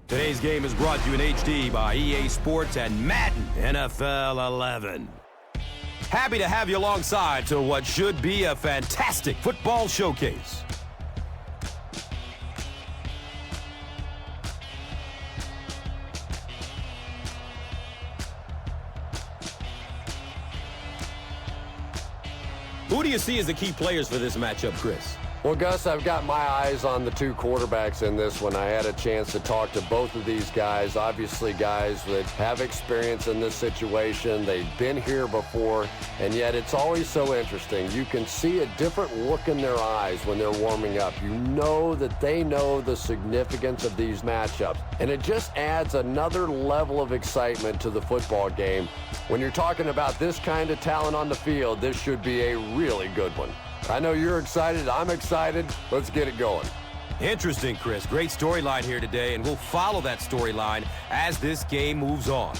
Today's game is brought to you in HD by EA Sports and Madden NFL 11. Happy to have you alongside to what should be a fantastic football showcase. Who do you see as the key players for this matchup, Chris? Well, Gus, I've got my eyes on the two quarterbacks in this one. I had a chance to talk to both of these guys, obviously guys that have experience in this situation. They've been here before, and yet it's always so interesting. You can see a different look in their eyes when they're warming up. You know that they know the significance of these matchups, and it just adds another level of excitement to the football game. When you're talking about this kind of talent on the field, this should be a really good one. I know you're excited. I'm excited. Let's get it going. Interesting, Chris. Great storyline here today, and we'll follow that storyline as this game moves on.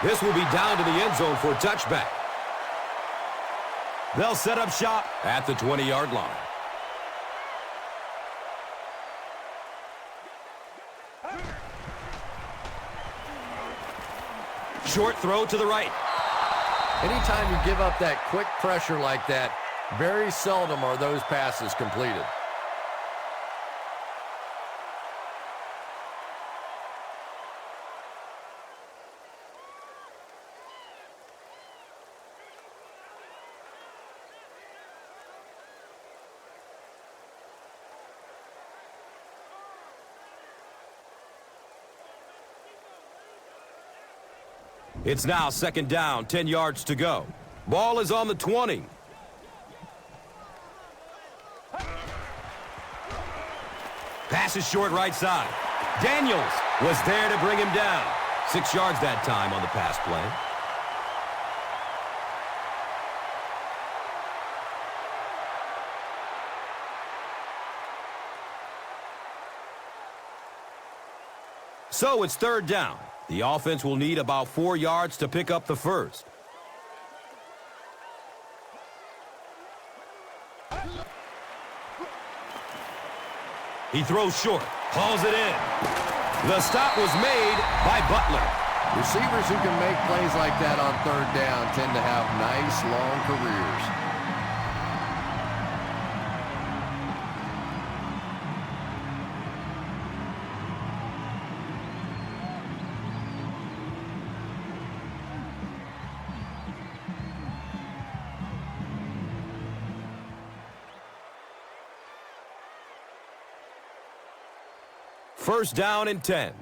This will be down to the end zone for a touchback. They'll set up shop at the 20-yard line. Short throw to the right. Anytime you give up that quick pressure like that, very seldom are those passes completed. It's now second down, 10 yards to go. Ball is on the 20. Pass is short right side. Daniels was there to bring him down. 6 yards that time on the pass play. So it's third down. The offense will need about 4 yards to pick up the first. He throws short, hauls it in. The stop was made by Butler. Receivers who can make plays like that on third down tend to have nice, long careers. First down and 10.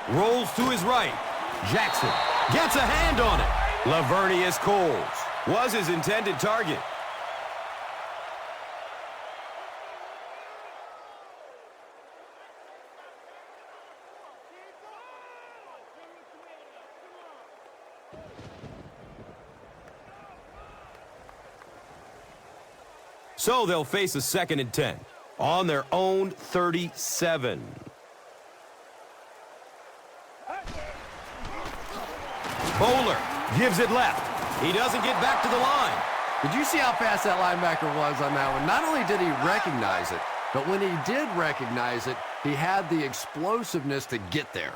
Rolls to his right. Jackson gets a hand on it. Lavernius Coles was his intended target. So they'll face a second and 10 on their own 37. Bowler gives it left. He doesn't get back to the line. Did you see how fast that linebacker was on that one? Not only did he recognize it, but when he did recognize it, he had the explosiveness to get there.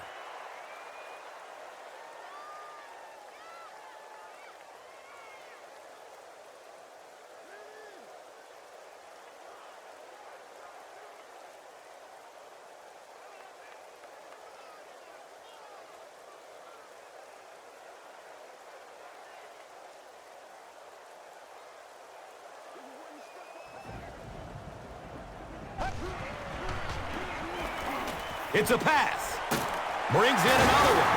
It's a pass. Brings in another one.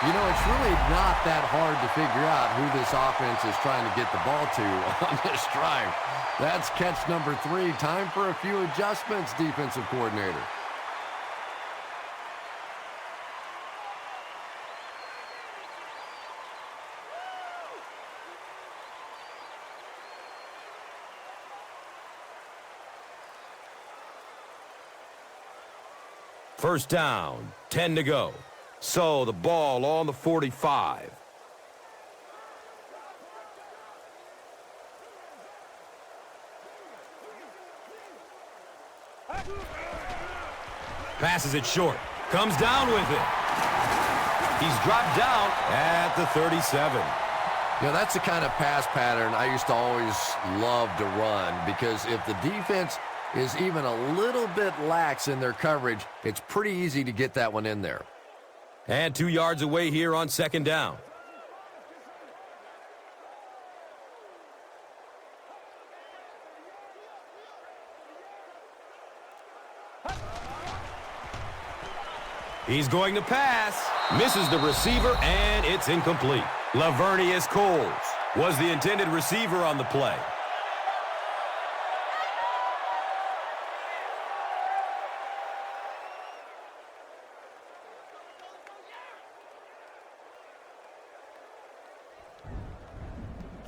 You know, it's really not that hard to figure out who this offense is trying to get the ball to on this drive. That's catch number 3. Time for a few adjustments, defensive coordinator. First down, 10 to go. So the ball on the 45. Passes it short. Comes down with it. He's dropped down at the 37. You know, that's the kind of pass pattern I used to always love to run, because if the defense is even a little bit lax in their coverage, it's pretty easy to get that one in there. And 2 yards away here on second down. He's going to pass. Misses the receiver, and it's incomplete. Lavernius Coles was the intended receiver on the play.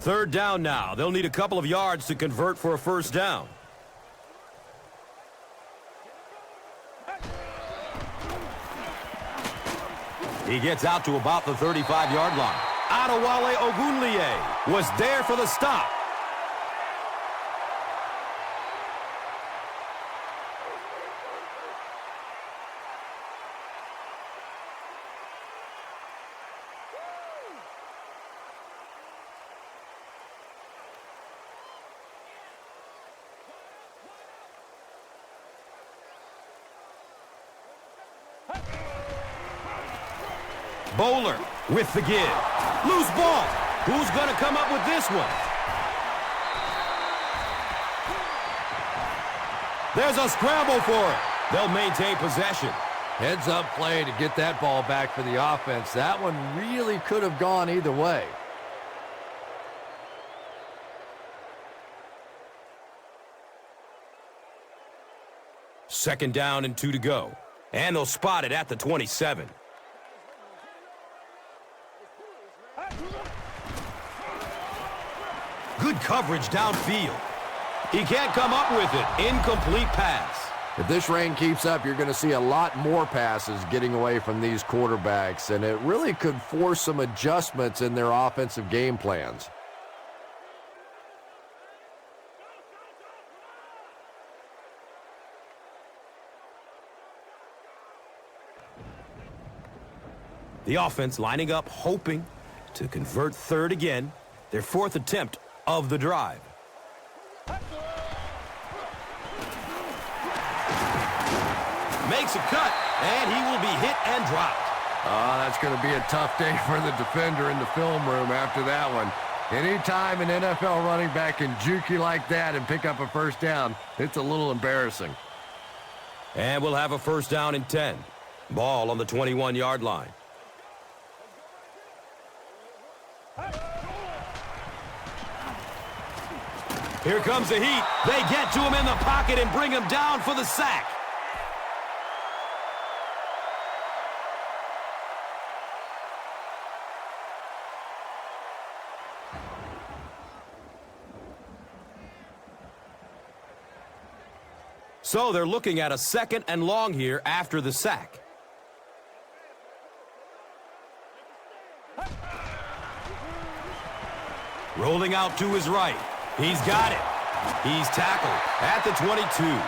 Third down now. They'll need a couple of yards to convert for a first down. He gets out to about the 35-yard line. Adewale Ogunleye was there for the stop. Bowler with the give. Loose ball. Who's going to come up with this one? There's a scramble for it. They'll maintain possession. Heads-up play to get that ball back for the offense. That one really could have gone either way. Second down and 2 to go. And they'll spot it at the 27. Good coverage downfield. He can't come up with it. Incomplete pass. If this rain keeps up, you're going to see a lot more passes getting away from these quarterbacks, and it really could force some adjustments in their offensive game plans. The offense lining up, hoping to convert third again. Their fourth attempt of the drive. Makes a cut, and he will be hit and dropped. That's going to be a tough day for the defender in the film room after that one. Anytime an NFL running back can juke you like that and pick up a first down, it's a little embarrassing. And we'll have a first down and 10. Ball on the 21-yard line. Here comes the heat. They get to him in the pocket and bring him down for the sack. So they're looking at a second and long here after the sack. Rolling out to his right. He's got it. He's tackled at the 22.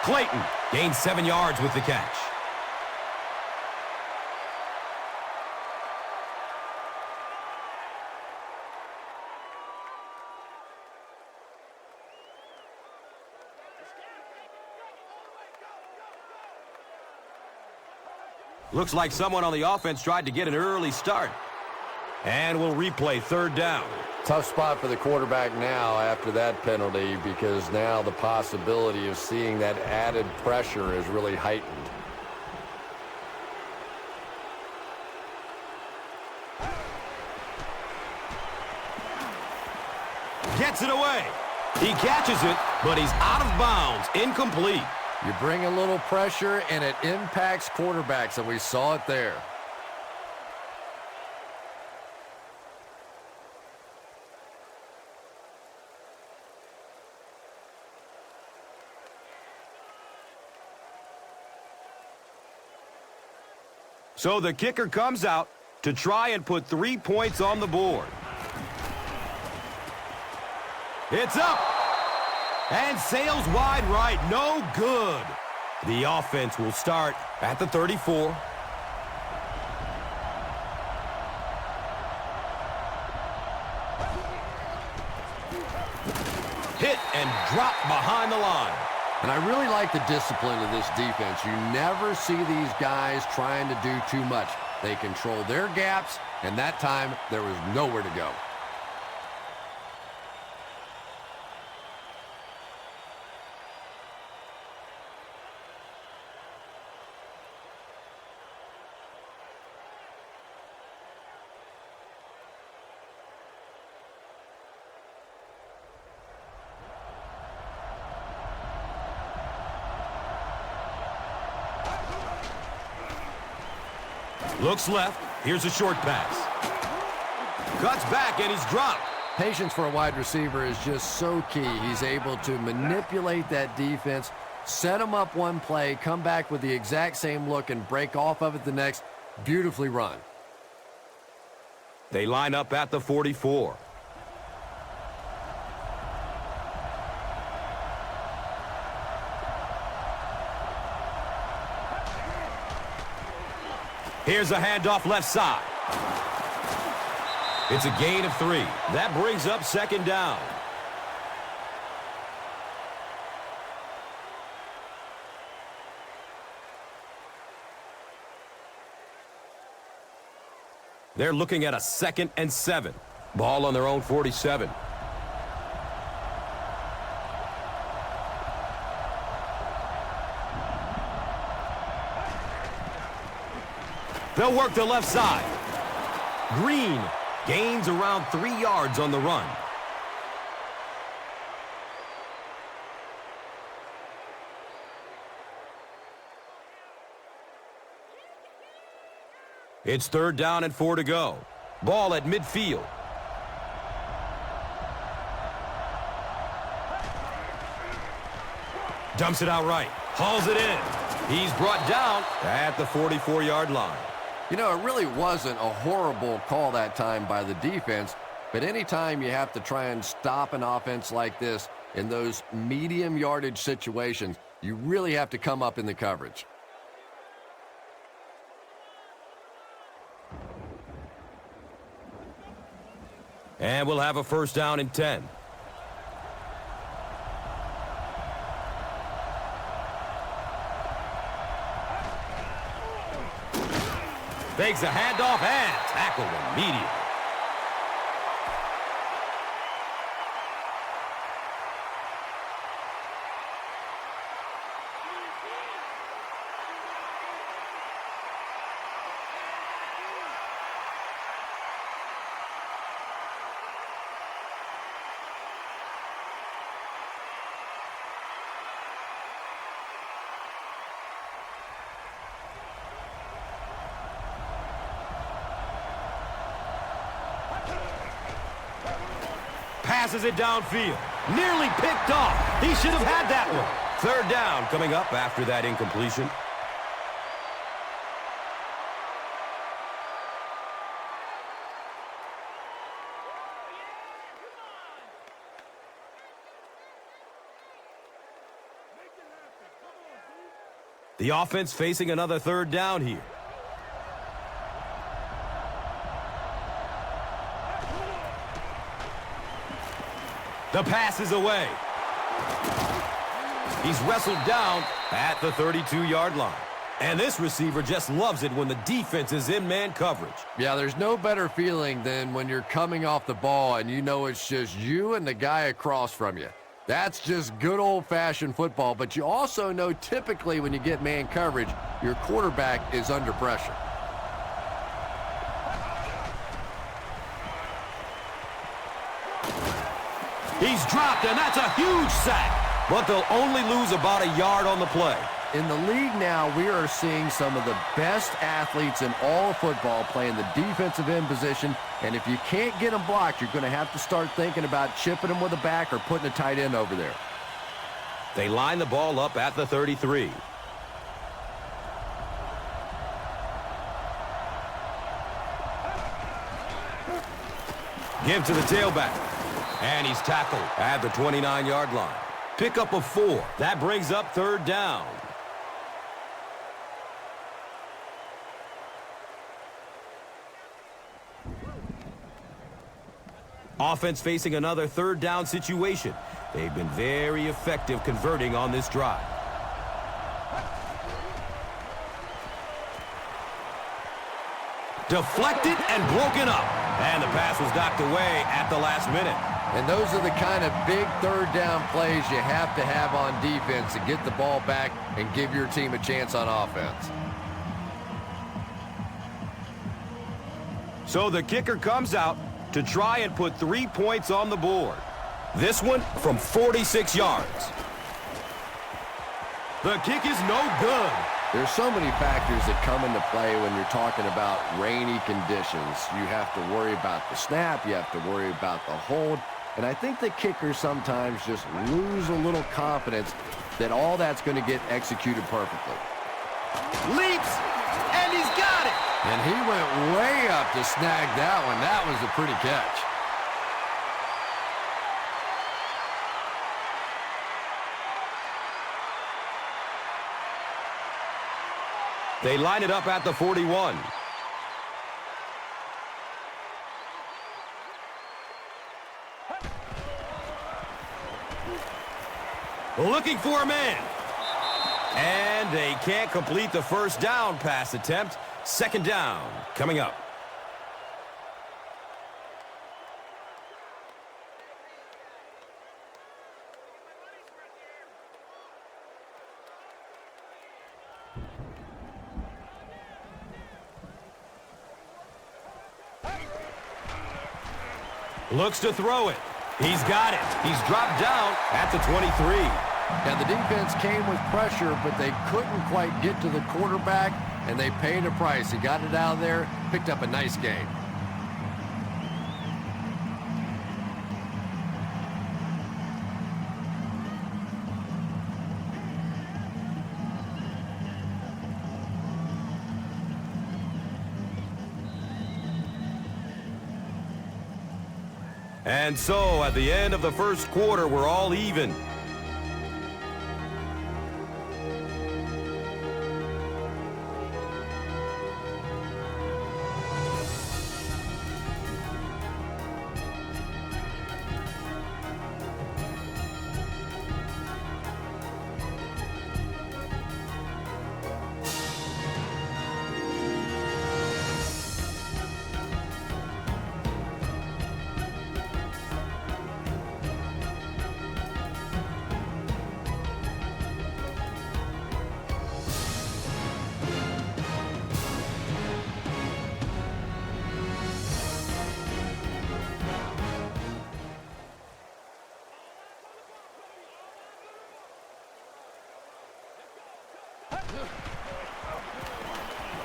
Clayton gains 7 yards with the catch. Looks like someone on the offense tried to get an early start. And we'll replay third down. Tough spot for the quarterback now after that penalty, because now the possibility of seeing that added pressure is really heightened. backs it away. He catches it, but he's out of bounds. Incomplete. You bring a little pressure, and it impacts quarterbacks, and we saw it there. So the kicker comes out to try and put 3 points on the board. It's up and sails wide right. No good. The offense will start at the 34. Hit and drop behind the line. And I really like the discipline of this defense. You never see these guys trying to do too much. They control their gaps, and that time there was nowhere to go. Looks left. Here's a short pass. Cuts back, and he's dropped. Patience for a wide receiver is just so key. He's able to manipulate that defense, set them up one play, come back with the exact same look, and break off of it the next. Beautifully run. They line up at the 44. Here's a handoff left side. It's a gain of 3. That brings up second down. They're looking at a 2nd and 7. Ball on their own 47. They'll work the left side. Green gains around 3 yards on the run. It's 3rd down and 4 to go. Ball at midfield. Dumps it out right. Hauls it in. He's brought down at the 44-yard line. You know, it really wasn't a horrible call that time by the defense, but anytime you have to try and stop an offense like this in those medium yardage situations, you really have to come up in the coverage. And we'll have a 1st down and 10. Fakes a handoff and tackled immediately. Passes it downfield. Nearly picked off. He should have had that one. 3rd down coming up after that incompletion. The offense facing another 3rd down here. The pass is away. He's wrestled down at the 32-yard line. And this receiver just loves it when the defense is in man coverage. Yeah, there's no better feeling than when you're coming off the ball and you know it's just you and the guy across from you. That's just good old-fashioned football, but you also know typically when you get man coverage, your quarterback is under pressure. He's dropped, and that's a huge sack. But they'll only lose about a yard on the play. In the league now, we are seeing some of the best athletes in all of football playing the defensive end position, and if you can't get them blocked, you're going to have to start thinking about chipping them with a back or putting a tight end over there. They line the ball up at the 33. Give to the tailback. And he's tackled at the 29-yard line. Pick up of 4. That brings up third down. Offense facing another third down situation. They've been very effective converting on this drive. Deflected and broken up. And the pass was knocked away at the last minute. And those are the kind of big third down plays you have to have on defense to get the ball back and give your team a chance on offense. So the kicker comes out to try and put 3 points on the board. This one from 46 yards. The kick is no good. There's so many factors that come into play when you're talking about rainy conditions. You have to worry about the snap. You have to worry about the hold. And I think the kickers sometimes just lose a little confidence that all that's going to get executed perfectly. Leaps, and he's got it. And he went way up to snag that one. That was a pretty catch. They line it up at the 41. Looking for a man. And they can't complete the first down pass attempt. Second down coming up. Looks to throw it. He's got it. He's dropped down at the 23. And the defense came with pressure, but they couldn't quite get to the quarterback, and they paid a price. He got it out of there, picked up a nice gain. And so, at the end of the first quarter, we're all even.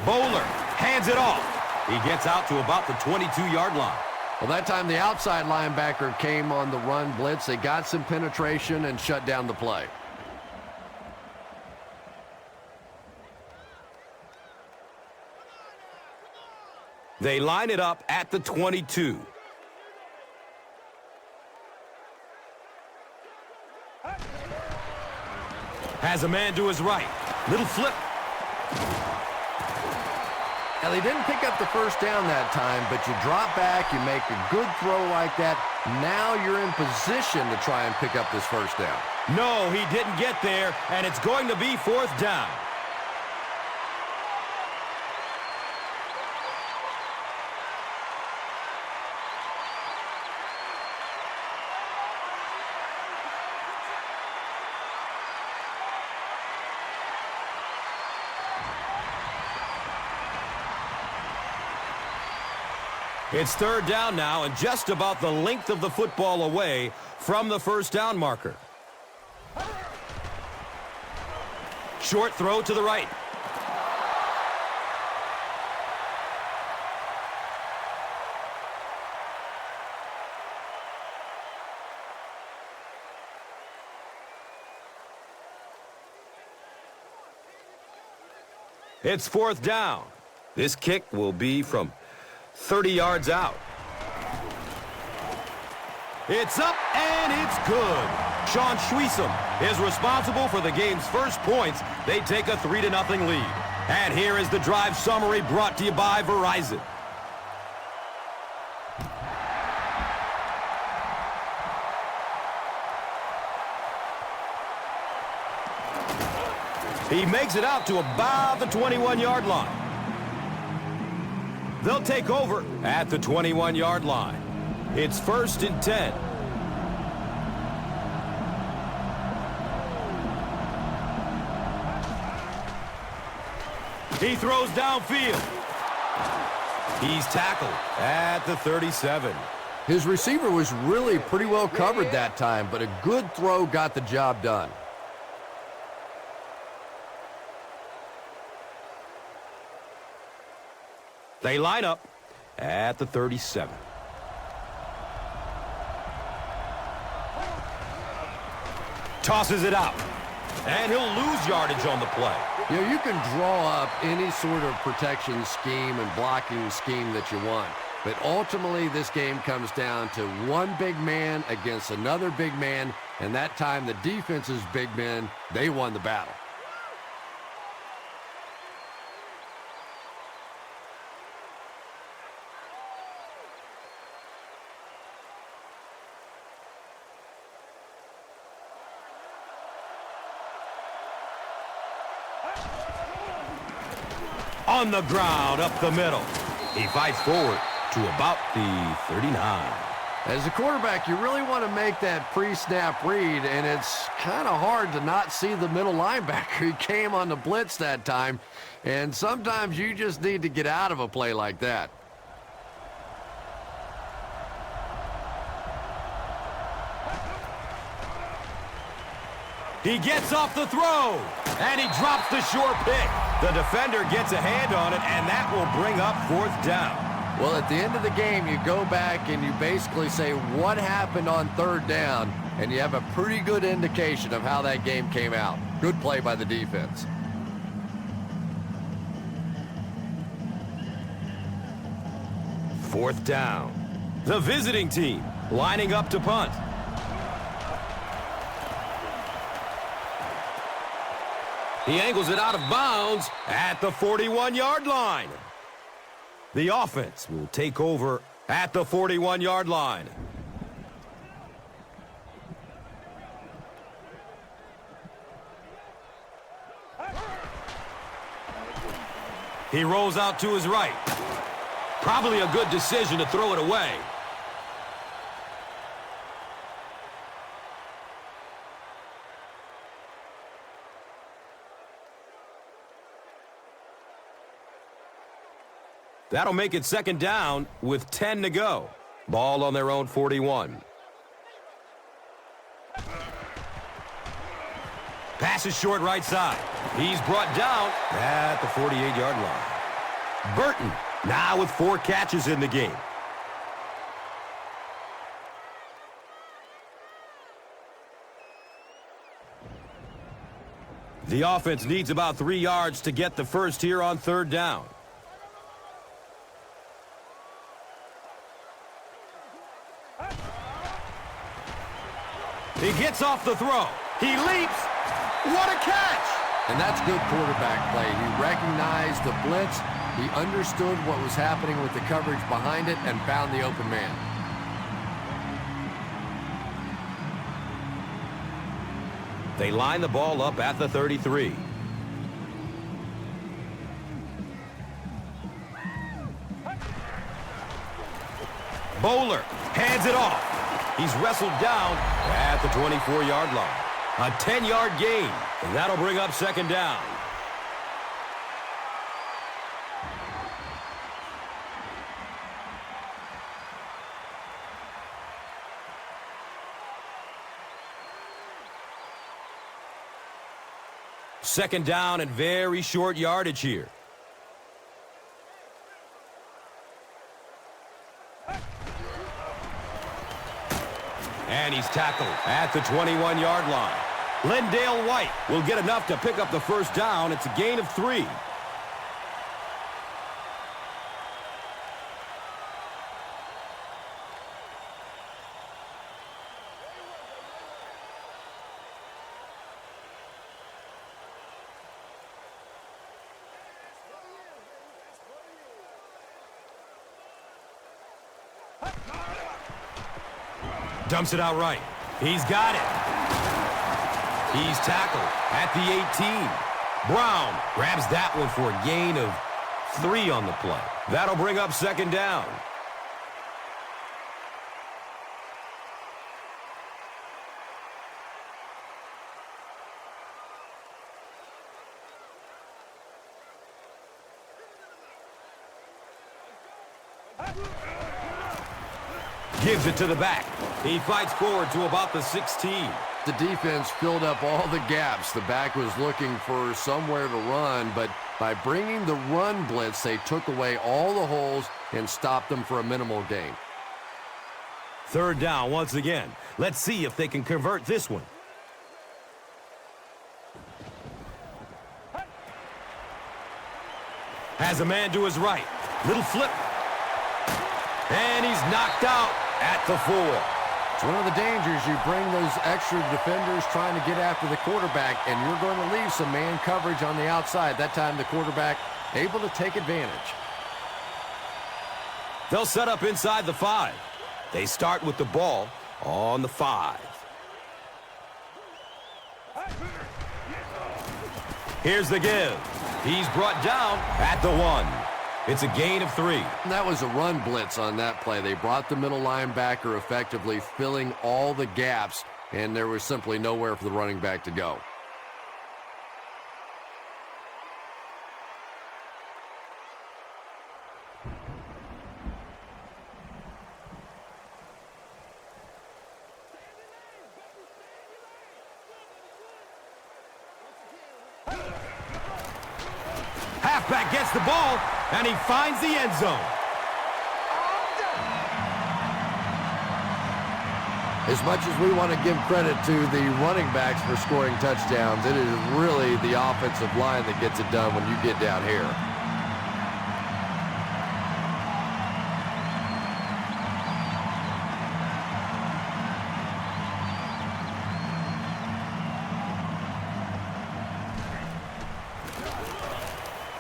Bowler hands it off. He gets out to about the 22-yard line. Well, that time the outside linebacker came on the run blitz. They got some penetration and shut down the play. They line it up at the 22. Has a man to his right. Little flip. Now, they didn't pick up the first down that time, but you drop back, you make a good throw like that. Now you're in position to try and pick up this first down. No, he didn't get there, and it's going to be fourth down. It's third down now and just about the length of the football away from the first down marker. Short throw to the right. It's fourth down. This kick will be from 30 yards out. It's up and it's good. Sean Schwiesem is responsible for the game's first points. They take a 3-0 lead. And here is the drive summary brought to you by Verizon. He makes it out to about the 21-yard line. They'll take over at the 21-yard line. It's 1st and 10. He throws downfield. He's tackled at the 37. His receiver was really pretty well covered that time, but a good throw got the job done. They line up at the 37. Tosses it out. And he'll lose yardage on the play. You know, you can draw up any sort of protection scheme and blocking scheme that you want. But ultimately, this game comes down to one big man against another big man. And that time, the defense's big men, they won the battle. On the ground, up the middle. He fights forward to about the 39. As a quarterback, you really want to make that pre-snap read, and it's kind of hard to not see the middle linebacker. He came on the blitz that time, and sometimes you just need to get out of a play like that. He gets off the throw, and he drops the short pick. The defender gets a hand on it, and that will bring up fourth down. Well, at the end of the game, you go back and you basically say what happened on third down, and you have a pretty good indication of how that game came out. Good play by the defense. Fourth down. The visiting team lining up to punt. He angles it out of bounds at the 41-yard line. The offense will take over at the 41-yard line. He rolls out to his right. Probably a good decision to throw it away. That'll make it second down with 10 to go. Ball on their own 41. Pass is short right side. He's brought down at the 48-yard line. Burton now with 4 catches in the game. The offense needs about 3 yards to get the first here on third down. He gets off the throw. He leaps. What a catch! And that's good quarterback play. He recognized the blitz. He understood what was happening with the coverage behind it and found the open man. They line the ball up at the 33. Bowler hands it off. He's wrestled down at the 24-yard line. A 10-yard gain, and that'll bring up second down. Second down and very short yardage here. And he's tackled at the 21-yard line. Lindale White will get enough to pick up the first down. It's a gain of 3. Dumps it out right. He's got it. He's tackled at the 18. Brown grabs that one for a gain of 3 on the play. That'll bring up second down. Gives it to the back. He fights forward to about the 16. The defense filled up all the gaps. The back was looking for somewhere to run, but by bringing the run blitz, they took away all the holes and stopped them for a minimal gain. Third down once again. Let's see if they can convert this one. Has a man to his right. Little flip. And he's knocked out at the 4. It's one of the dangers. You bring those extra defenders trying to get after the quarterback, and you're going to leave some man coverage on the outside. That time the quarterback able to take advantage. They'll set up inside the 5. They start with the ball on the 5. Here's the give. He's brought down at the 1. It's a gain of 3. And that was a run blitz on that play. They brought the middle linebacker effectively, filling all the gaps, and there was simply nowhere for the running back to go. Halfback gets the ball, and he finds the end zone. As much as we want to give credit to the running backs for scoring touchdowns, it is really the offensive line that gets it done when you get down here.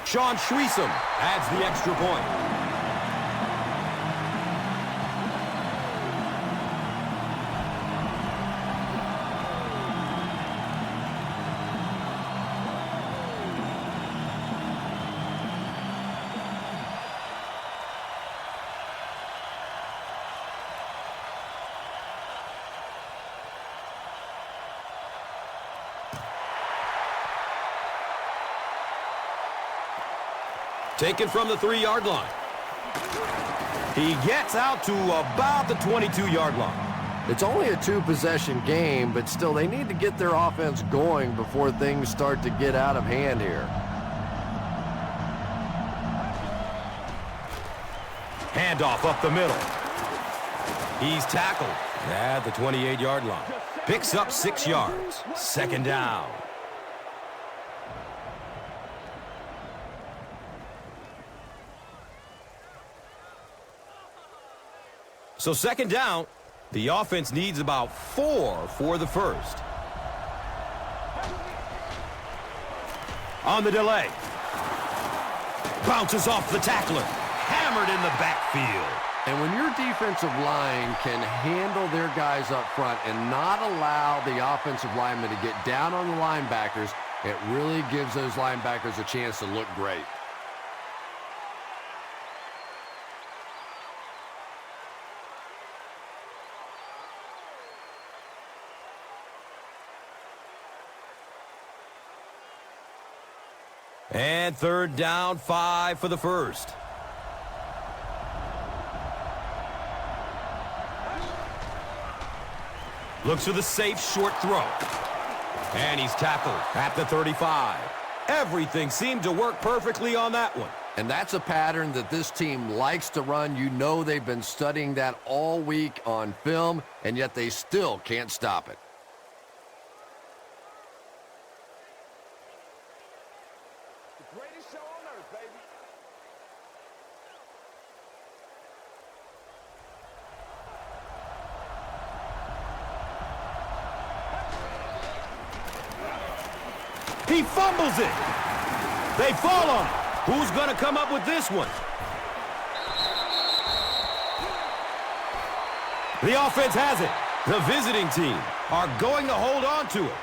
Sean Schwiesum adds the extra point. Taken from the 3-yard line. He gets out to about the 22-yard line. It's only a 2-possession game, but still they need to get their offense going before things start to get out of hand here. Handoff up the middle. He's tackled at the 28-yard line. Picks up 6 yards. Second down. So second down, the offense needs about 4 for the first. On the delay. Bounces off the tackler. Hammered in the backfield. And when your defensive line can handle their guys up front and not allow the offensive linemen to get down on the linebackers, it really gives those linebackers a chance to look great. And third down, 5 for the first. Looks for the safe short throw. And he's tackled at the 35. Everything seemed to work perfectly on that one. And that's a pattern that this team likes to run. You know they've been studying that all week on film, and yet they still can't stop it. The greatest show on earth, baby. He fumbles it. They fall on it. Who's going to come up with this one? The offense has it. The visiting team are going to hold on to it.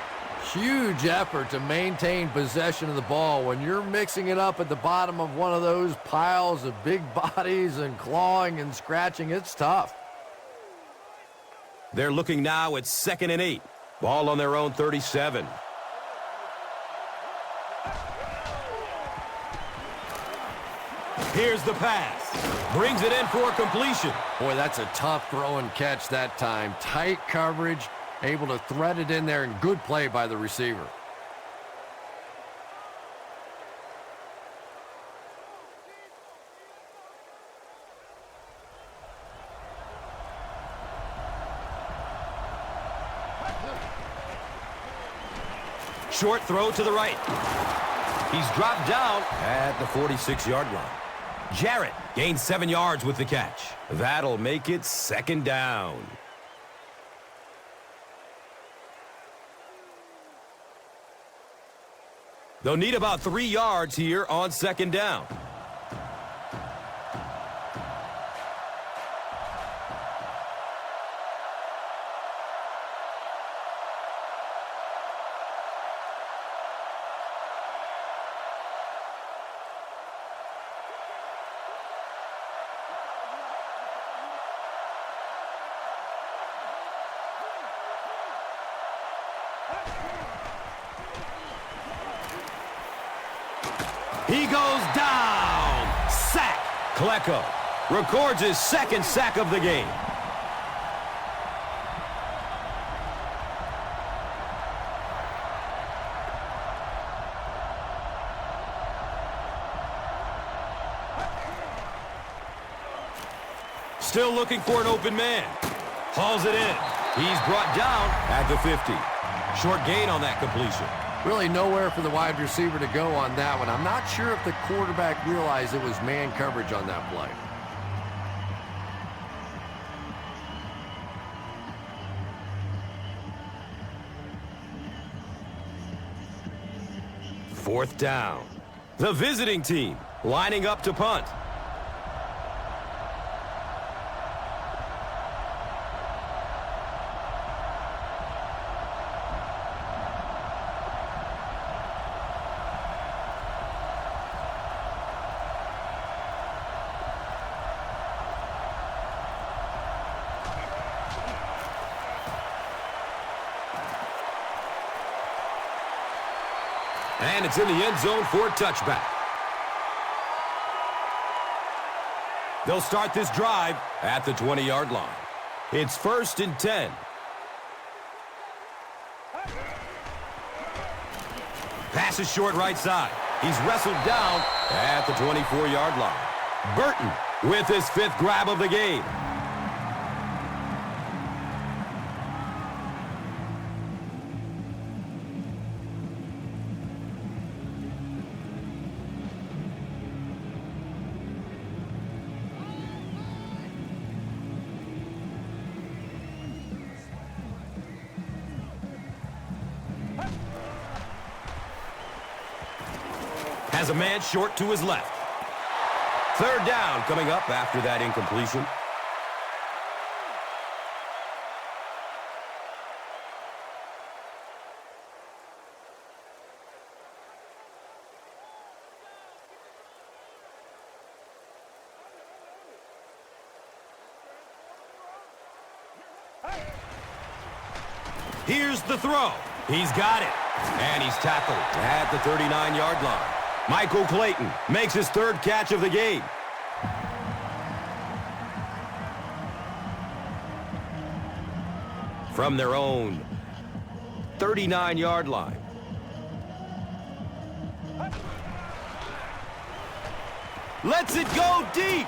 Huge effort to maintain possession of the ball. When you're mixing it up at the bottom of one of those piles of big bodies and clawing and scratching, it's tough. They're looking now at 2nd and 8. Ball on their own 37. Here's the pass. Brings it in for completion. Boy, that's a tough throw and catch that time. Tight coverage, able to thread it in there, and good play by the receiver. Short throw to the right. He's dropped down at the 46-yard line. Jarrett gains 7 yards with the catch. That'll make it 2nd down. They'll need about 3 yards here on 2nd down. He goes down. Sack. Klecko records his 2nd sack of the game. Still looking for an open man. Hauls it in. He's brought down at the 50. Short gain on that completion. Really nowhere for the wide receiver to go on that one. I'm not sure if the quarterback realized it was man coverage on that play. Fourth down. The visiting team lining up to punt. And it's in the end zone for a touchback. They'll start this drive at the 20-yard line. It's 1st and 10. Pass is short right side. He's wrestled down at the 24-yard line. Burton with his 5th grab of the game. Has a man short to his left. 3rd down coming up after that incompletion. Here's the throw. He's got it. And he's tackled at the 39-yard line. Michael Clayton makes his 3rd catch of the game. From their own 39-yard line. Lets it go deep.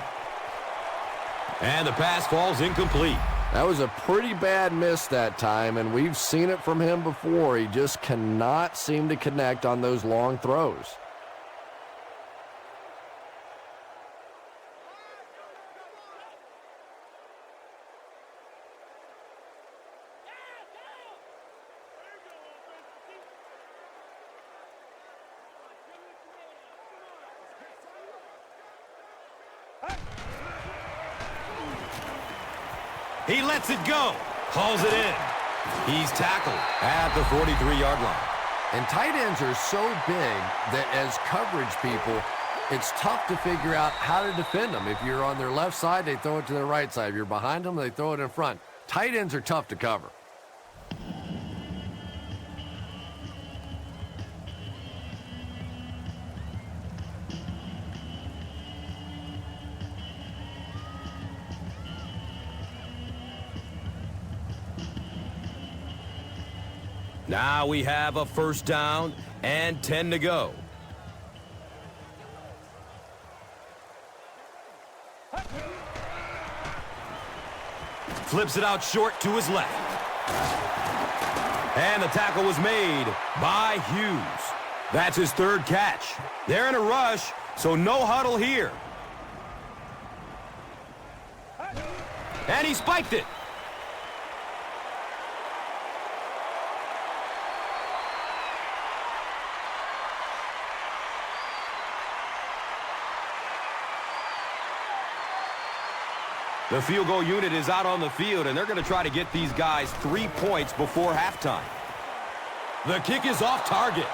And the pass falls incomplete. That was a pretty bad miss that time, and we've seen it from him before. He just cannot seem to connect on those long throws. He lets it go. Hauls it in. He's tackled at the 43-yard line. And tight ends are so big that as coverage people, it's tough to figure out how to defend them. If you're on their left side, they throw it to their right side. If you're behind them, they throw it in front. Tight ends are tough to cover. Now we have a first down and 10 to go. Flips it out short to his left. And the tackle was made by Hughes. That's his third catch. They're in a rush, so no huddle here. And he spiked it. The field goal unit is out on the field, and they're going to try to get these guys 3 points before halftime. The kick is off target.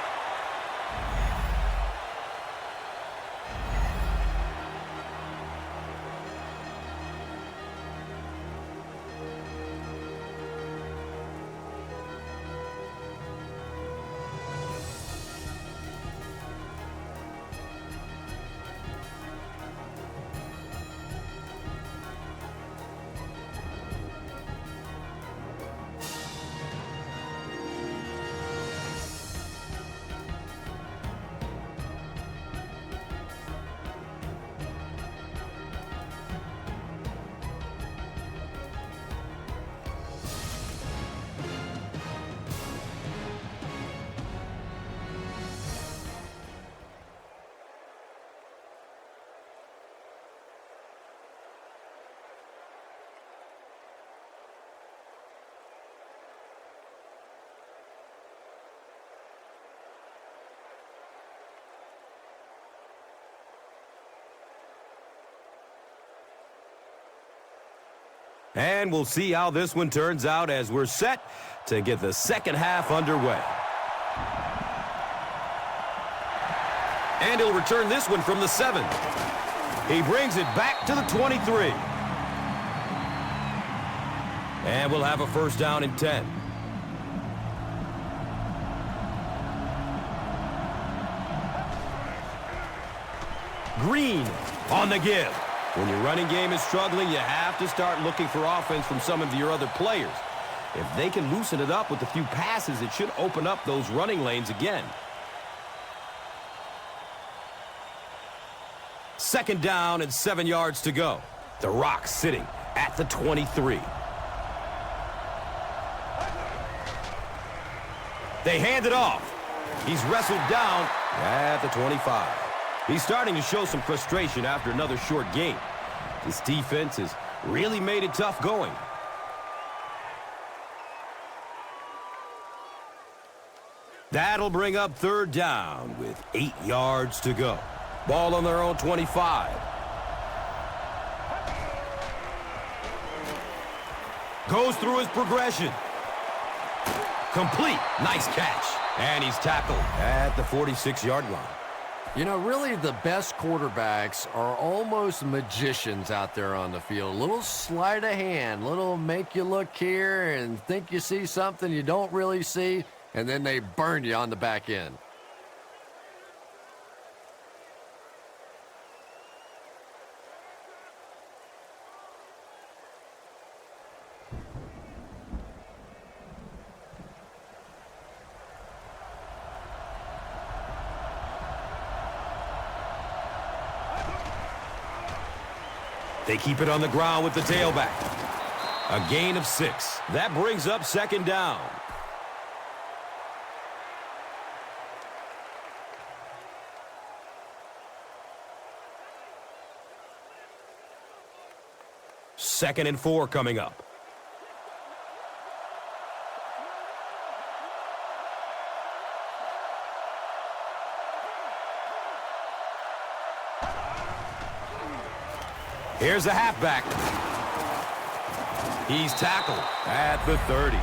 And we'll see how this one turns out as we're set to get the second half underway. And he'll return this one from the 7. He brings it back to the 23. And we'll have a first down and 10. Green on the give. When your running game is struggling, you have to start looking for offense from some of your other players. If they can loosen it up with a few passes, it should open up those running lanes again. Second down and 7 yards to go. The Rock sitting at the 23. They hand it off. He's wrestled down at the 25. He's starting to show some frustration after another short game. This defense has really made it tough going. That'll bring up third down with 8 yards to go. Ball on their own 25. Goes through his progression. Complete. Nice catch. And he's tackled at the 46-yard line. You know, really the best quarterbacks are almost magicians out there on the field. A little sleight of hand, little make you look here and think you see something you don't really see, and then they burn you on the back end. They keep it on the ground with the tailback. A gain of 6. That brings up second down. Second and 4 coming up. Here's the halfback. He's tackled at the 30.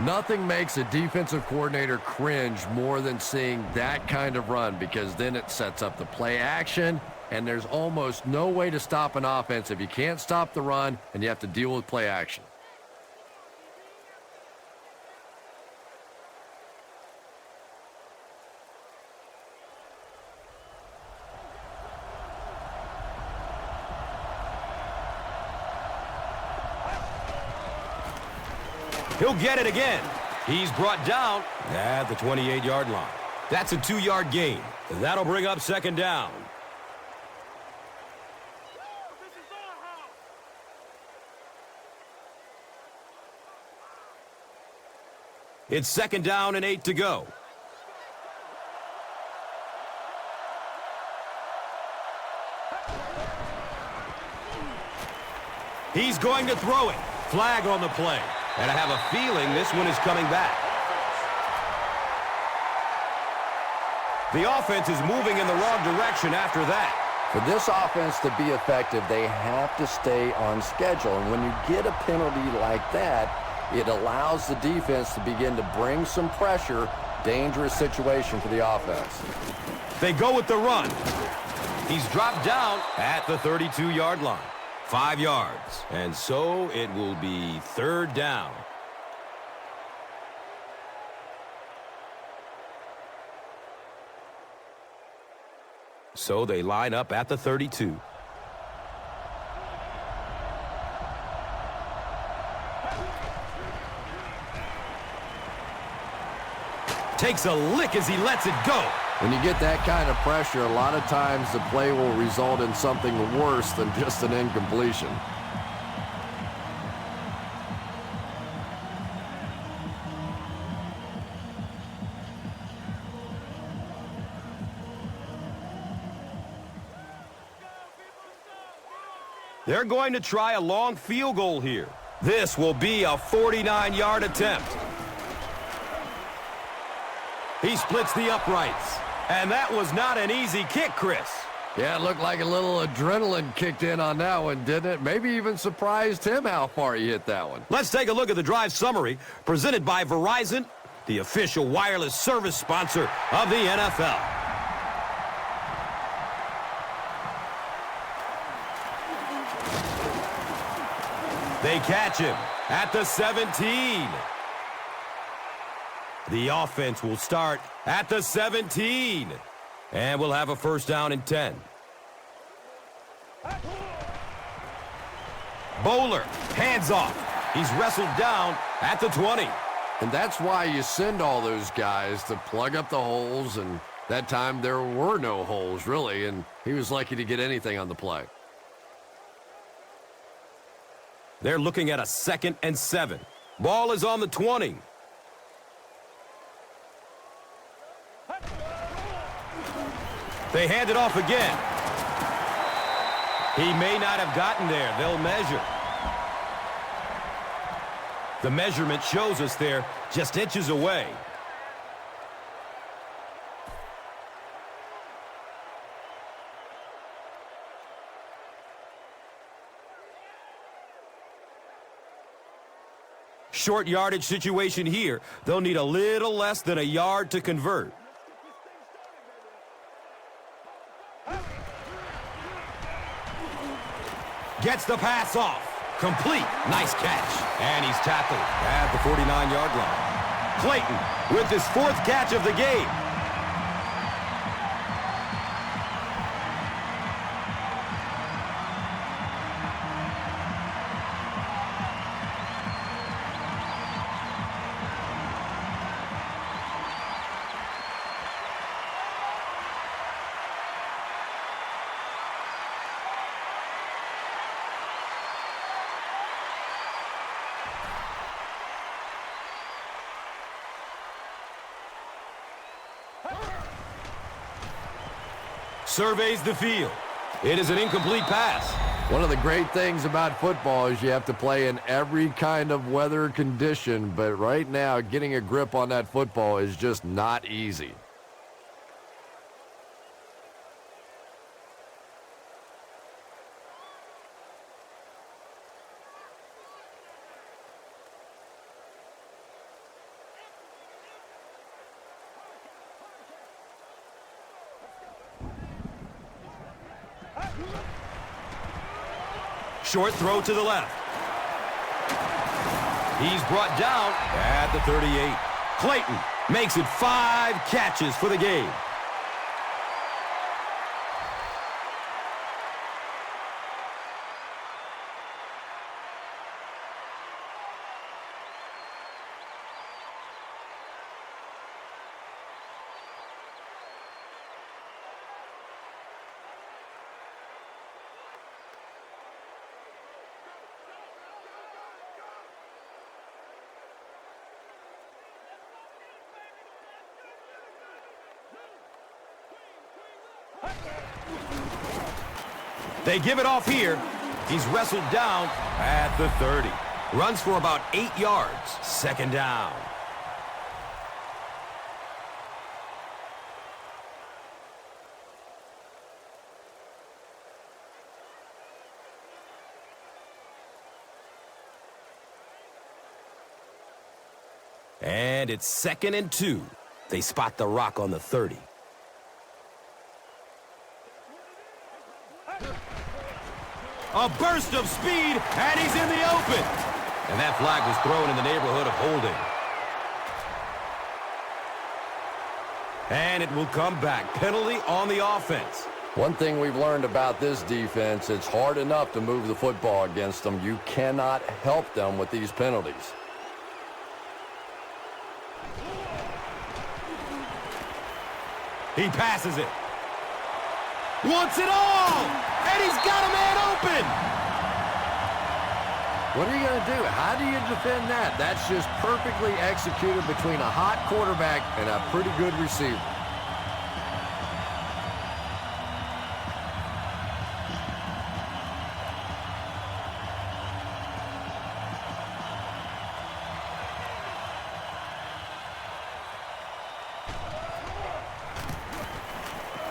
Nothing makes a defensive coordinator cringe more than seeing that kind of run, because then it sets up the play action, and there's almost no way to stop an offense if you can't stop the run and you have to deal with play action. He'll get it again. He's brought down at the 28-yard line. That's a 2-yard gain. That'll bring up second down. It's second down and 8 to go. He's going to throw it. Flag on the play. And I have a feeling this one is coming back. The offense is moving in the wrong direction after that. For this offense to be effective, they have to stay on schedule. And when you get a penalty like that, it allows the defense to begin to bring some pressure. Dangerous situation for the offense. They go with the run. He's dropped down at the 32-yard line. 5 yards. And so it will be third down. So they line up at the 32. Takes a lick as he lets it go. When you get that kind of pressure, a lot of times the play will result in something worse than just an incompletion. They're going to try a long field goal here. This will be a 49-yard attempt. He splits the uprights. And that was not an easy kick, Chris. Yeah, it looked like a little adrenaline kicked in on that one, didn't it? Maybe even surprised him how far he hit that one. Let's take a look at the drive summary presented by Verizon, the official wireless service sponsor of the NFL. They catch him at the 17. The offense will start at the 17. And we'll have a first down and 10. Bowler, hands off. He's wrestled down at the 20. And that's why you send all those guys to plug up the holes, and that time there were no holes, really, and he was lucky to get anything on the play. They're looking at a 2nd and 7. Ball is on the 20. They hand it off again. He may not have gotten there. They'll measure. The measurement shows us they're just inches away. Short yardage situation here. They'll need a little less than a yard to convert. Gets the pass off. Complete. Nice catch. And he's tackled at the 49-yard line. Clayton with his 4th catch of the game. surveys the field. It is an incomplete pass. One of the great things about football is you have to play in every kind of weather condition, but right now getting a grip on that football is just not easy. Short throw to the left. He's brought down at the 38. Clayton makes it 5 catches for the game. They give it off here. He's wrestled down at the 30. Runs for about 8 yards. Second down. And it's 2nd and 2. They spot the rock on the 30. A burst of speed, and he's in the open. And that flag was thrown in the neighborhood of holding. And it will come back. Penalty on the offense. One thing we've learned about this defense, it's hard enough to move the football against them. You cannot help them with these penalties. He passes it. Wants it all! And he's got a man open! What are you going to do? How do you defend that? That's just perfectly executed between a hot quarterback and a pretty good receiver.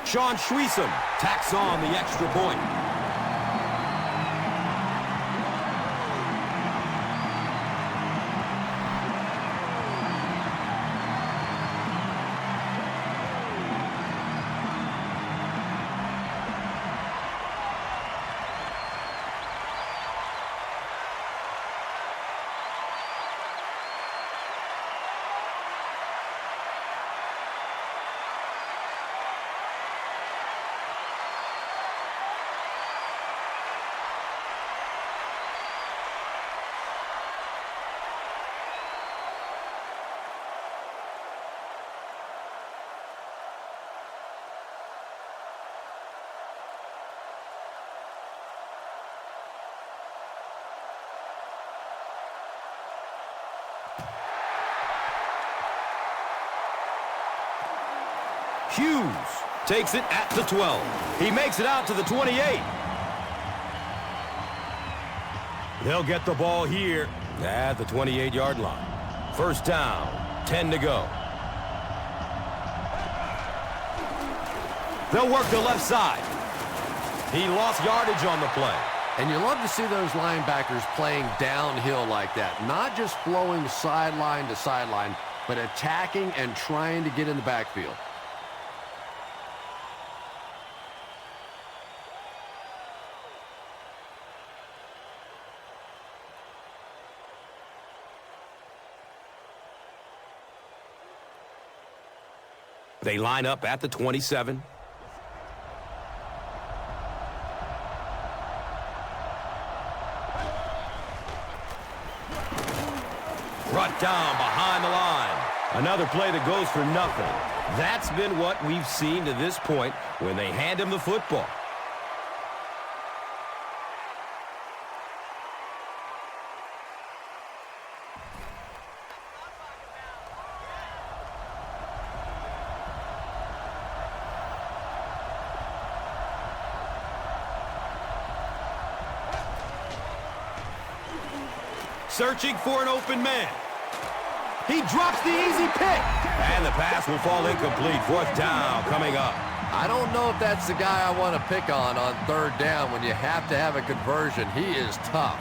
Sean Schweesum tacks on the extra point. Hughes takes it at the 12. He makes it out to the 28. They'll get the ball here at the 28-yard line. First down, 10 to go. They'll work the left side. He lost yardage on the play. And you love to see those linebackers playing downhill like that. Not just flowing sideline to sideline, but attacking and trying to get in the backfield. They line up at the 27. Brought down behind the line. Another play that goes for nothing. That's been what we've seen to this point when they hand him the football. searching for an open man. He drops the easy pick. And the pass will fall incomplete. Fourth down coming up. I don't know if that's the guy I want to pick on third down when you have to have a conversion. He is tough.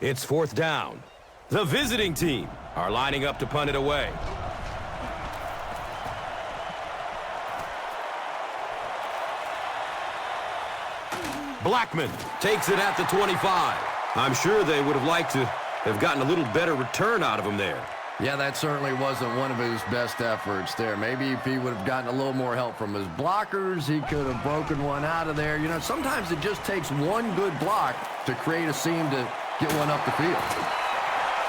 It's fourth down. The visiting team are lining up to punt it away. Blackman takes it at the 25. I'm sure they would have liked to have gotten a little better return out of him there. Yeah, that certainly wasn't one of his best efforts there. Maybe if he would have gotten a little more help from his blockers, he could have broken one out of there. You know, sometimes it just takes one good block to create a seam to get one up the field.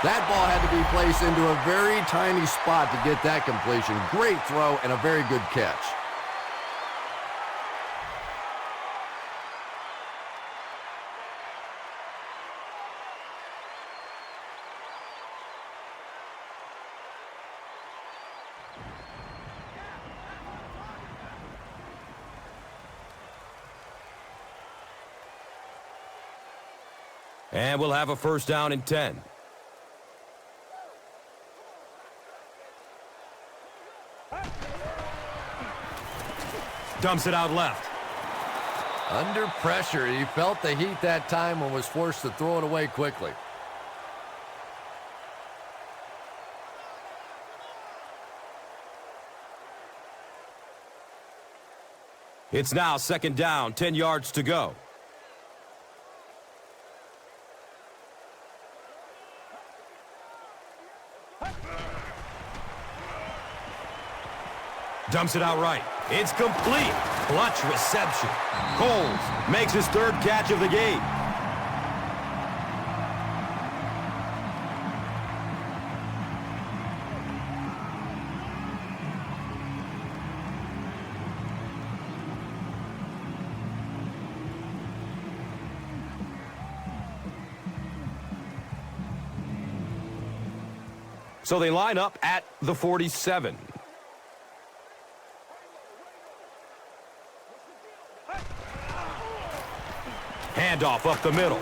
That ball had to be placed into a very tiny spot to get that completion. Great throw and a very good catch. And we'll have a first down and 10. Dumps it out left. Under pressure, he felt the heat that time and was forced to throw it away quickly. It's now second down, 10 yards to go. Dumps it out right. It's complete. Clutch reception. Coles makes his third catch of the game. So they line up at the 47. Handoff up the middle.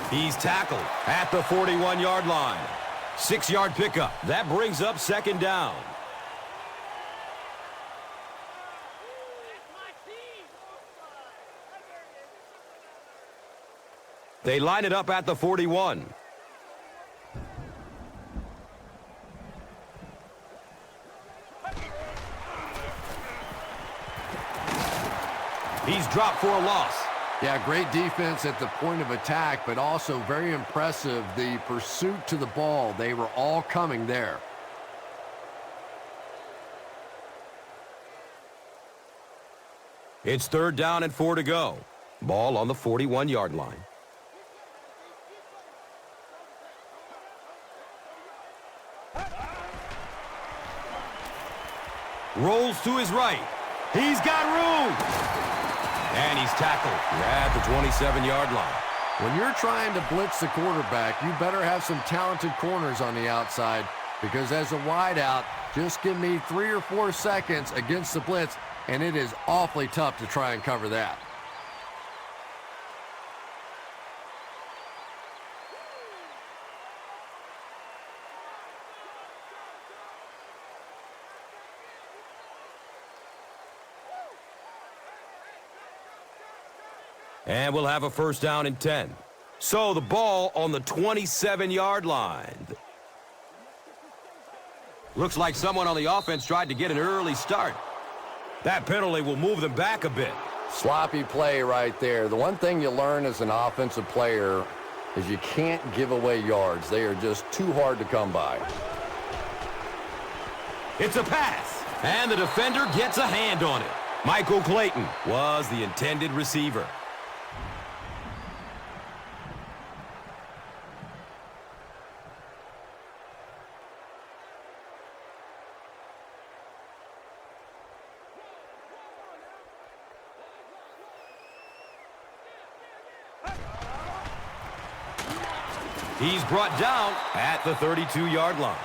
He's tackled at the 41-yard line. 6-yard pickup. That brings up second down. They line it up at the 41. He's dropped for a loss. Yeah, great defense at the point of attack, but also very impressive, the pursuit to the ball. They were all coming there. It's third down and 4 to go. Ball on the 41-yard line. Rolls to his right. He's got room. And he's tackled at the 27-yard line. When you're trying to blitz the quarterback, you better have some talented corners on the outside, because as a wideout, just give me 3 or 4 seconds against the blitz, and it is awfully tough to try and cover that. And we'll have a first down and 10. So the ball on the 27-yard line. Looks like someone on the offense tried to get an early start. That penalty will move them back a bit. Sloppy play right there. The one thing you learn as an offensive player is you can't give away yards. They are just too hard to come by. It's a pass, and the defender gets a hand on it. Michael Clayton was the intended receiver. He's brought down at the 32-yard line.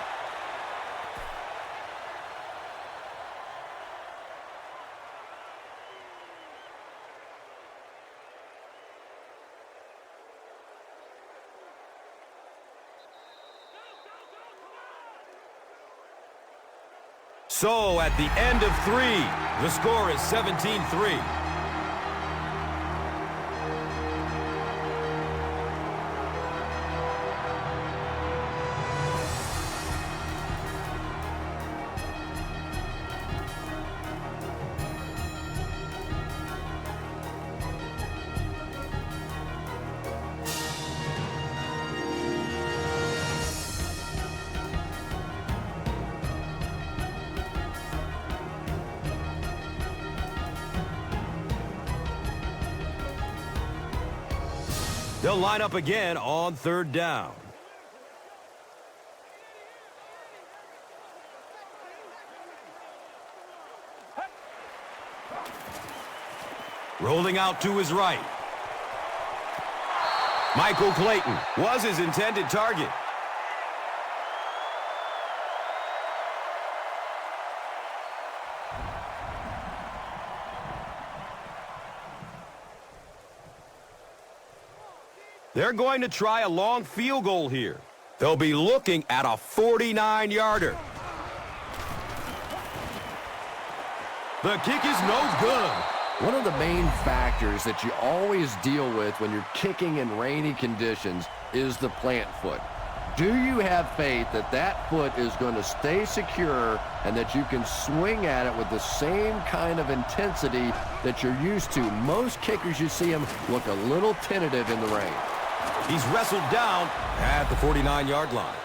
So at the end of 3, the score is 17-3. They'll line up again on 3rd down. Rolling out to his right. Michael Clayton was his intended target. They're going to try a long field goal here. They'll be looking at a 49-yarder. The kick is no good. One of the main factors that you always deal with when you're kicking in rainy conditions is the plant foot. Do you have faith that that foot is going to stay secure and that you can swing at it with the same kind of intensity that you're used to? Most kickers, you see them look a little tentative in the rain. He's wrestled down at the 49-yard line.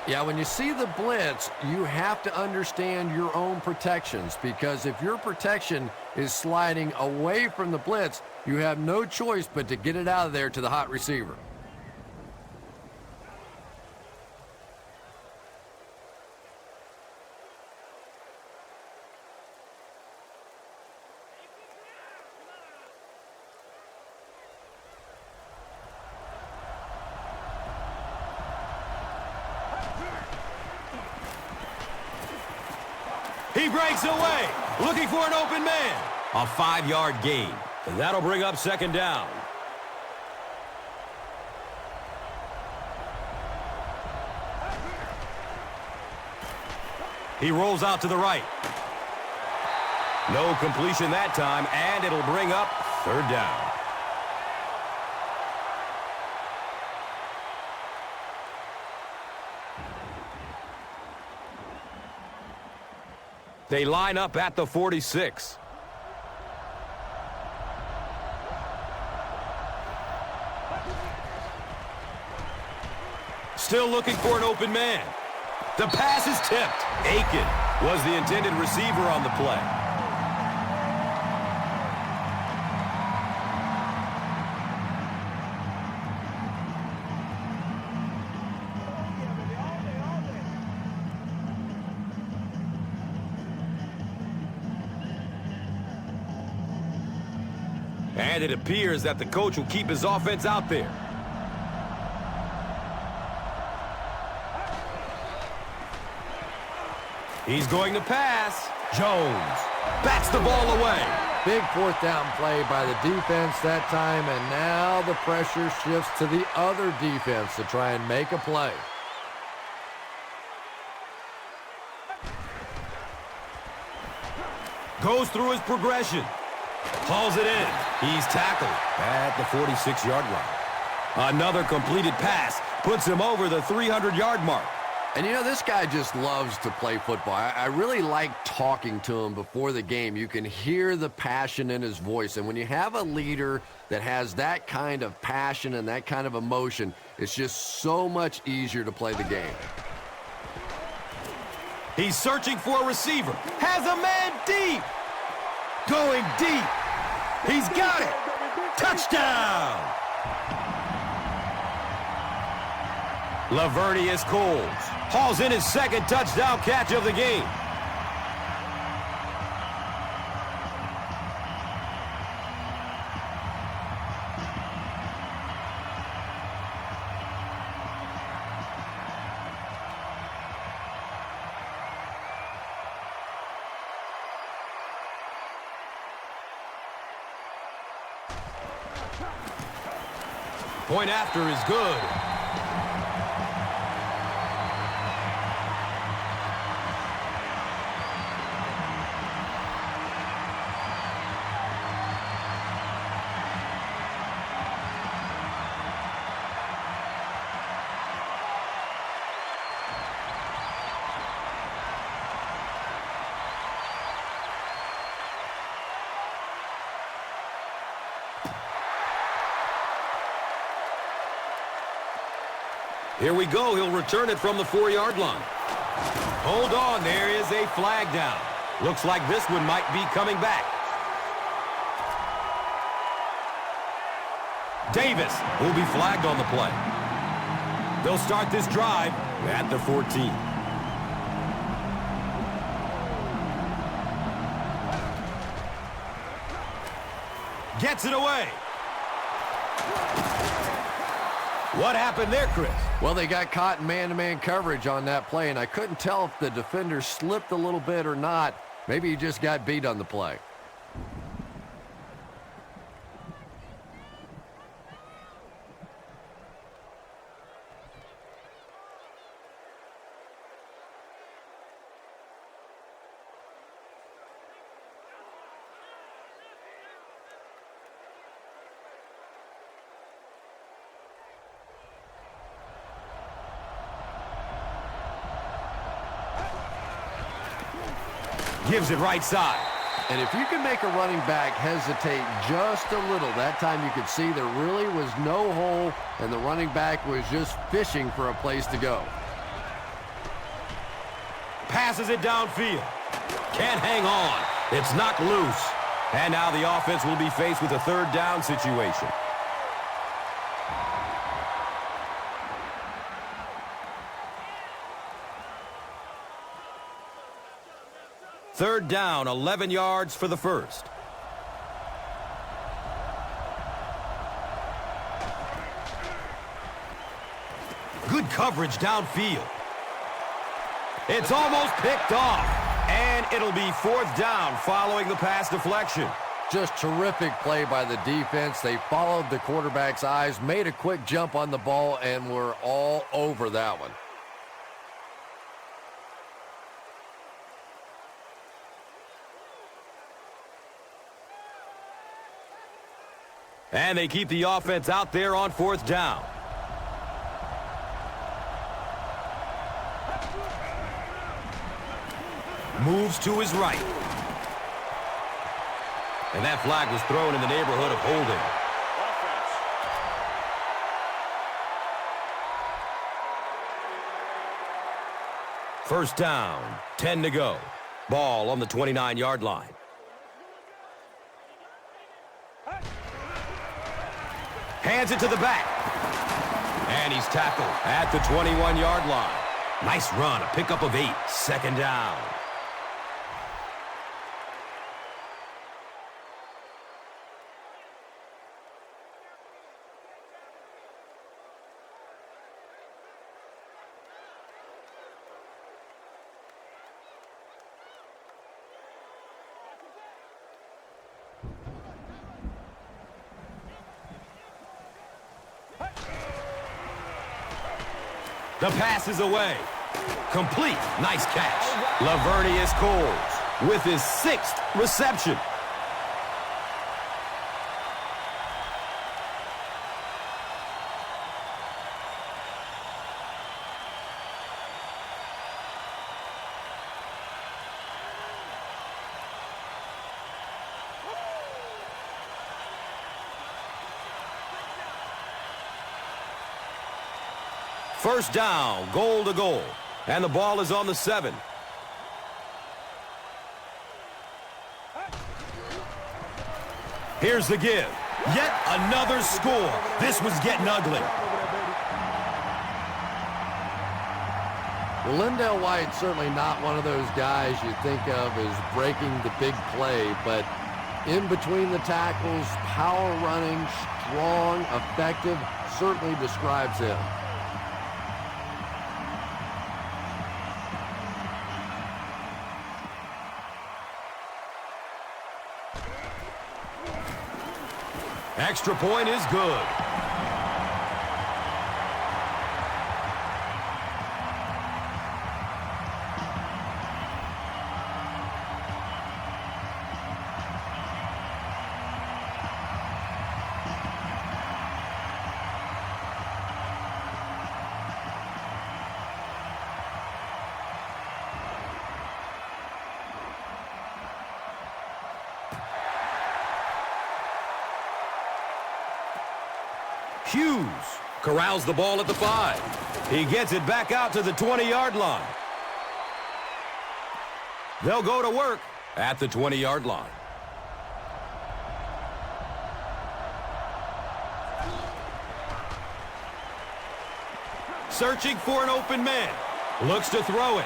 Yeah, when you see the blitz, you have to understand your own protections, because if your protection is sliding away from the blitz, you have no choice but to get it out of there to the hot receiver. He breaks away, looking for an open man. A 5-yard gain, and that'll bring up 2nd down. He rolls out to the right. No completion that time, and it'll bring up 3rd down. They line up at the 46. Still looking for an open man. The pass is tipped. Aiken was the intended receiver on the play. And it appears that the coach will keep his offense out there. He's going to pass. Jones bats the ball away. Big 4th down play by the defense that time, and now the pressure shifts to the other defense to try and make a play. Goes through his progression. Hauls it in. He's tackled at the 46-yard line. Another completed pass puts him over the 300-yard mark. And, you know, this guy just loves to play football. I really like talking to him before the game. You can hear the passion in his voice. And when you have a leader that has that kind of passion and that kind of emotion, it's just so much easier to play the game. He's searching for a receiver. Has a man deep. Going deep. He's got it. Touchdown. Lavernius Coles hauls in his 2nd touchdown catch of the game. Point after is good. Here we go. He'll return it from the 4-yard line. Hold on. There is a flag down. Looks like this one might be coming back. Davis will be flagged on the play. They'll start this drive at the 14. Gets it away. What happened there, Chris? Well, they got caught in man-to-man coverage on that play, and I couldn't tell if the defender slipped a little bit or not. Maybe he just got beat on the play. Gives it right side. And if you can make a running back hesitate just a little, that time you could see there really was no hole, and the running back was just fishing for a place to go. Passes it downfield. Can't hang on. It's knocked loose. And now the offense will be faced with a 3rd down situation. Third down, 11 yards for the first. Good coverage downfield. It's almost picked off. And it'll be 4th down following the pass deflection. Just terrific play by the defense. They followed the quarterback's eyes, made a quick jump on the ball, and were all over that one. And they keep the offense out there on 4th down. Moves to his right. And that flag was thrown in the neighborhood of holding. First down, 10 to go. Ball on the 29-yard line. Hands it to the back. And he's tackled at the 21-yard line. Nice run, a pickup of 8. 2nd down. The pass is away. Complete. Nice catch. Lavernius Coles with his 6th reception. First down, goal to goal. And the ball is on the 7. Here's the give. Yet another score. This was getting ugly. Well, Linval White's certainly not one of those guys you think of as breaking the big play, but in between the tackles, power running, strong, effective, certainly describes him. Extra point is good. Hughes Corrals the ball at the 5. He gets it back out to the 20-yard line. They'll go to work at the 20-yard line. Searching for an open man. Looks to throw it.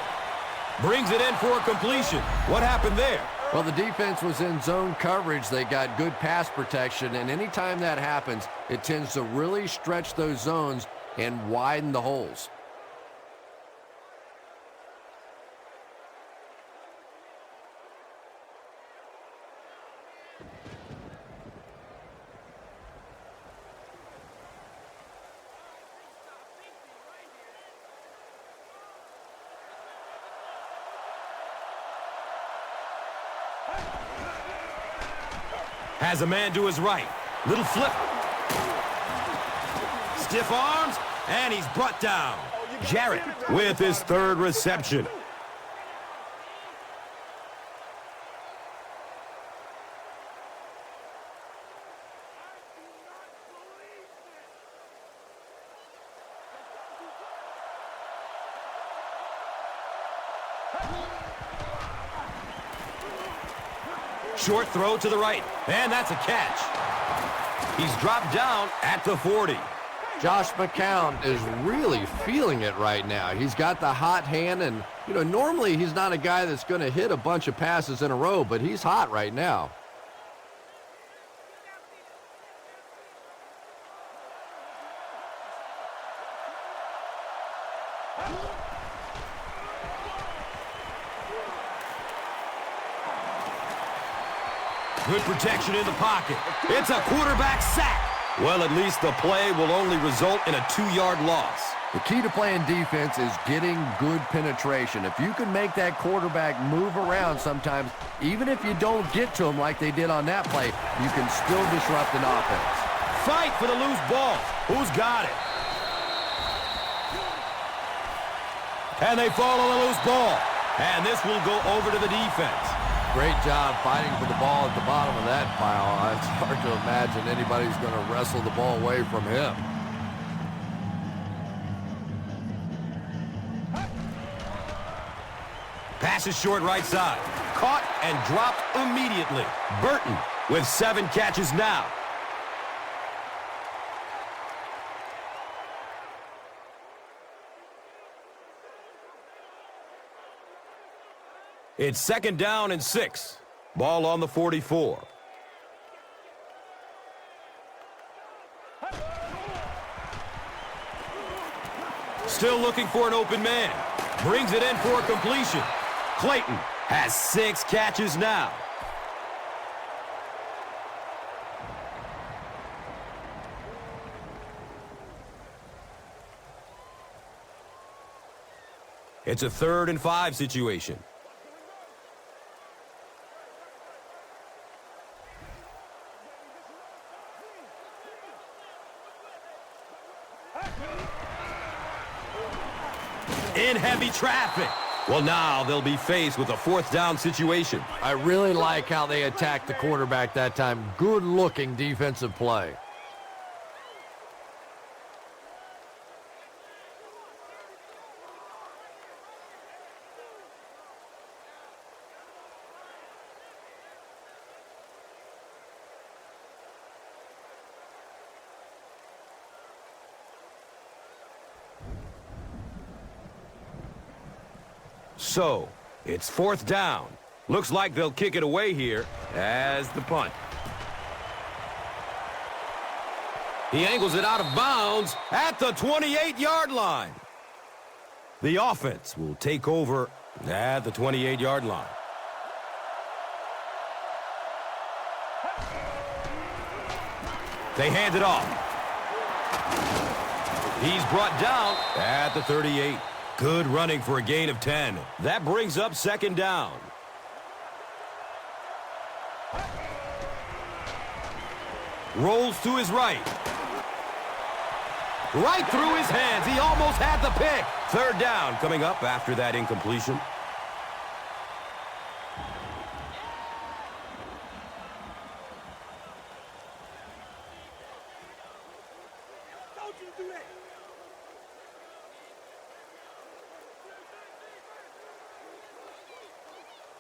Brings it in for a completion. What happened there? Well, the defense was in zone coverage. They got good pass protection, and anytime that happens, it tends to really stretch those zones and widen the holes. Has a man to his right. Little flip. Stiff arms, and he's brought down. Jarrett with his 3rd reception. Short throw to the right, and that's a catch. He's dropped down at the 40. Josh McCown is really feeling it right now. He's got the hot hand, and, normally he's not a guy that's going to hit a bunch of passes in a row, but he's hot right now. Good protection in the pocket. It's a quarterback sack. Well, at least the play will only result in a 2-yard loss. The key to playing defense is getting good penetration. If you can make that quarterback move around sometimes, even if you don't get to him like they did on that play, you can still disrupt an offense. Fight for the loose ball. Who's got it? And they fall on the loose ball. And this will go over to the defense. Great job fighting for the ball at the bottom of that pile. It's hard to imagine anybody's going to wrestle the ball away from him. Pass is short right side. Caught and dropped immediately. Burton with 7 catches now. It's 2nd down and 6. Ball on the 44. Still looking for an open man. Brings it in for a completion. Clayton has 6 catches now. It's a 3rd and 5 situation. In heavy traffic. Well, now they'll be faced with a 4th down situation. I really like how they attacked the quarterback that time. Good-looking defensive play. So, it's 4th down. Looks like they'll kick it away here as the punt. He angles it out of bounds at the 28-yard line. The offense will take over at the 28-yard line. They hand it off. He's brought down at the 38. Good running for a gain of 10. That brings up 2nd down. Rolls to his right. Right through his hands. He almost had the pick. 3rd down coming up after that incompletion.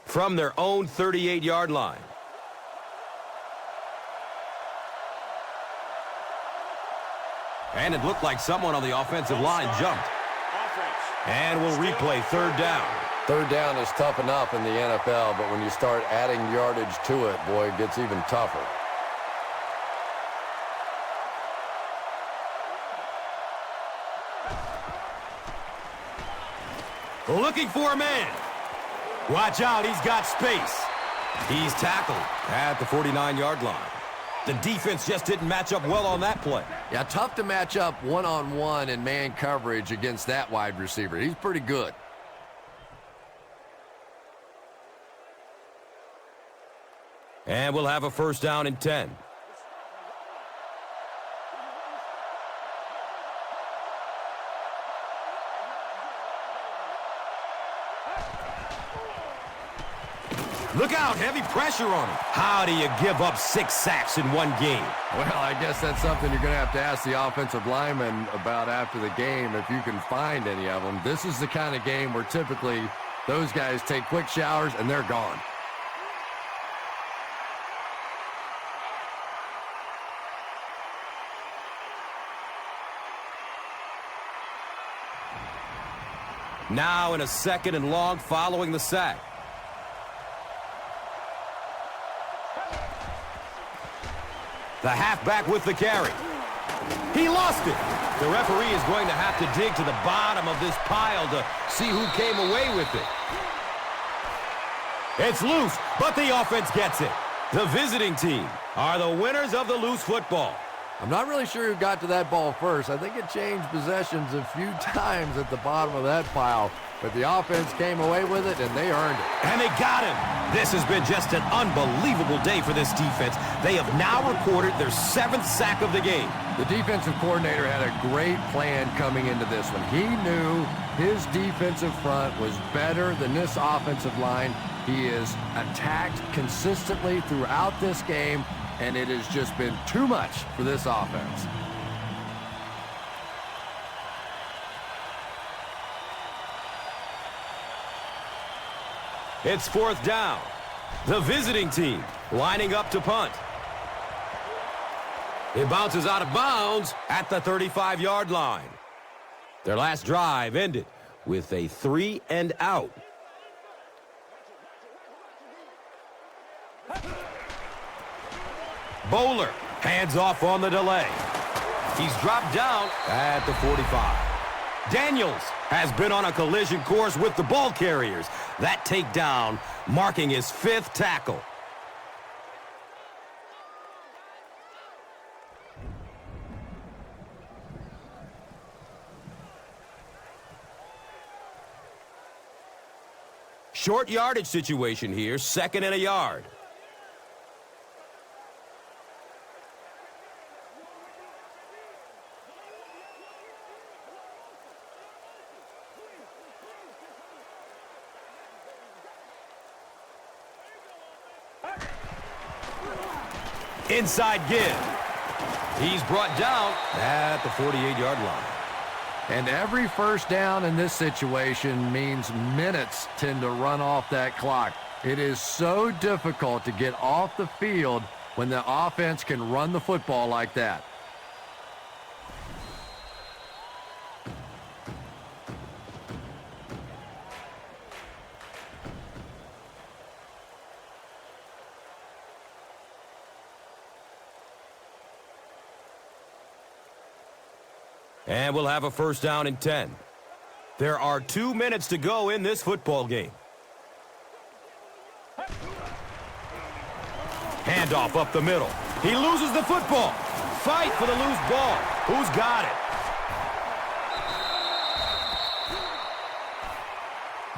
From their own 38-yard line. And it looked like someone on the offensive line jumped. And we'll replay third down. Third down is tough enough in the NFL, but when you start adding yardage to it, boy, it gets even tougher. Looking for a man. Watch out, he's got space. He's tackled at the 49-yard line. The defense just didn't match up well on that play. Yeah, tough to match up one-on-one in man coverage against that wide receiver. He's pretty good. And we'll have a first down and 10. Look out, heavy pressure on him. How do you give up 6 sacks in one game? Well, I guess that's something you're going to have to ask the offensive lineman about after the game, if you can find any of them. This is the kind of game where typically those guys take quick showers and they're gone. Now in a second and long following the sack. The halfback with the carry. He lost it. The referee is going to have to dig to the bottom of this pile to see who came away with it. It's loose, but the offense gets it. The visiting team are the winners of the loose football. I'm not really sure who got to that ball first. I think it changed possessions a few times at the bottom of that pile, but the offense came away with it, and they earned it. And they got him. This has been just an unbelievable day for this defense. They have now recorded their 7th sack of the game. The defensive coordinator had a great plan coming into this one. He knew his defensive front was better than this offensive line. He is attacked consistently throughout this game, and it has just been too much for this offense. It's 4th down. The visiting team lining up to punt. It bounces out of bounds at the 35-yard line. Their last drive ended with a 3-and-out. Bowler hands off on the delay. He's dropped down at the 45. Daniels has been on a collision course with the ball carriers. That takedown marking his 5th tackle. Short yardage situation here, 2nd and a yard. Inside give. He's brought down at the 48-yard line. And every first down in this situation means minutes tend to run off that clock. It is so difficult to get off the field when the offense can run the football like that. And we'll have a first down and 10. There are 2 minutes to go in this football game. Handoff up the middle. He loses the football. Fight for the loose ball. Who's got it?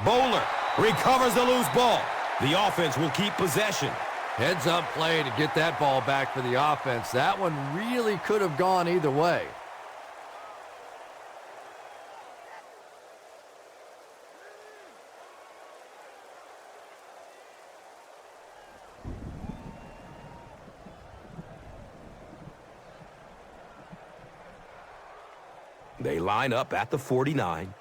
Bowler recovers the loose ball. The offense will keep possession. Heads up play to get that ball back for the offense. That one really could have gone either way. They line up at the 49.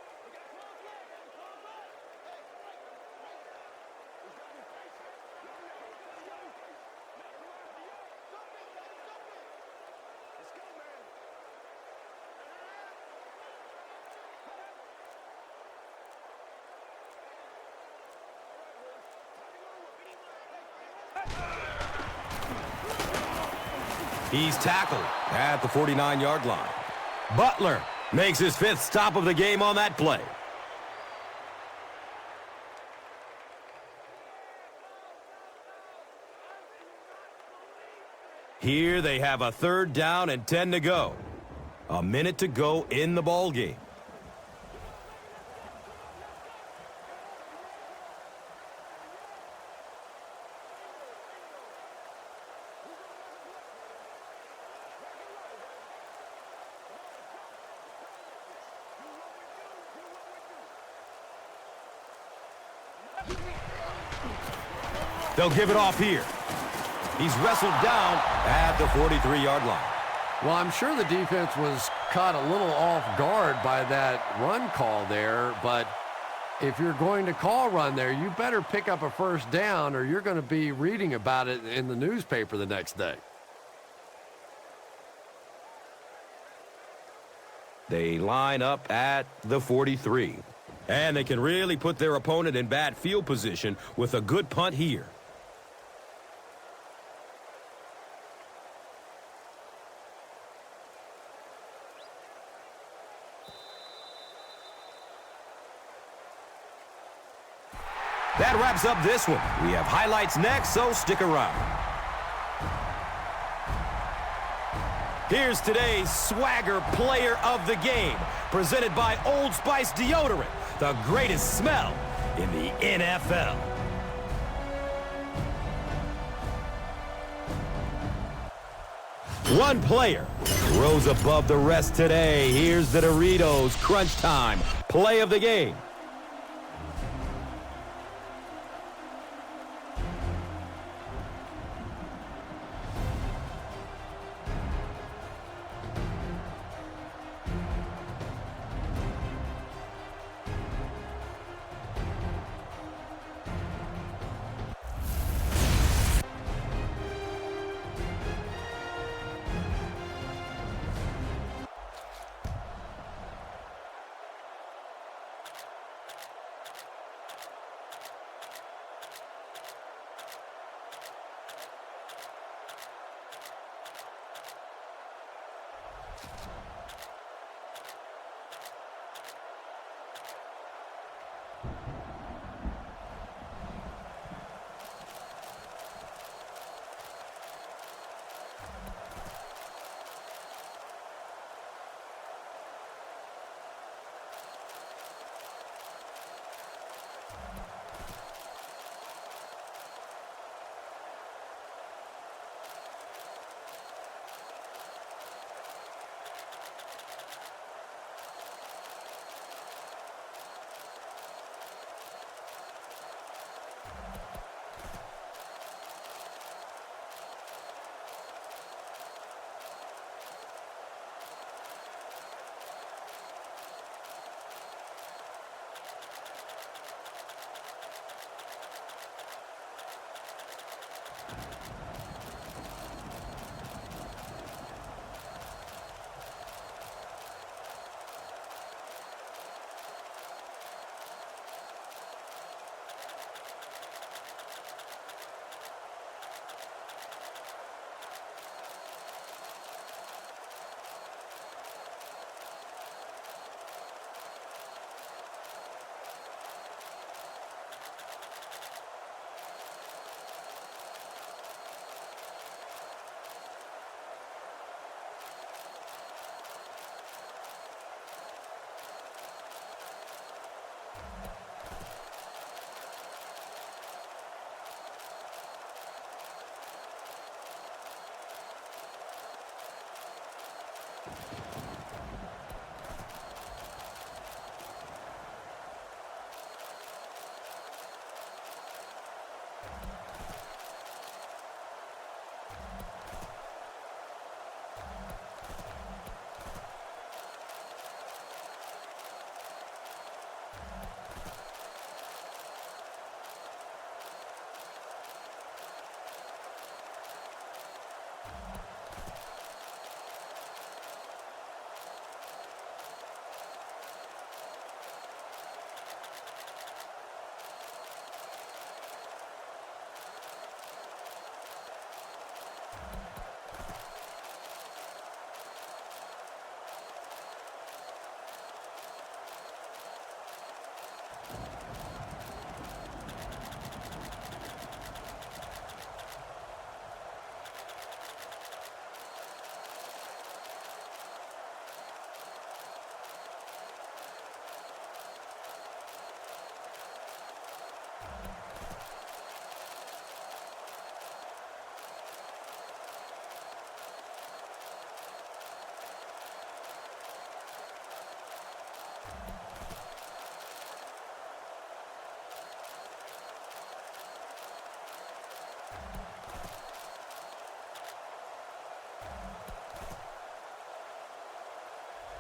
He's tackled at the 49-yard line. Butler makes his 5th stop of the game on that play. Here they have a 3rd down and 10 to go. A minute to go in the ball game. They'll give it off here. He's wrestled down at the 43-yard line. Well, I'm sure the defense was caught a little off guard by that run call there, but if you're going to call run there, you better pick up a 1st down or you're going to be reading about it in the newspaper the next day. They line up at the 43. And they can really put their opponent in bad field position with a good punt here. That wraps up this one. We have highlights next, so stick around. Here's today's Swagger Player of the Game, presented by Old Spice Deodorant, the greatest smell in the NFL. One player rose above the rest today. Here's the Doritos Crunch Time Play of the Game.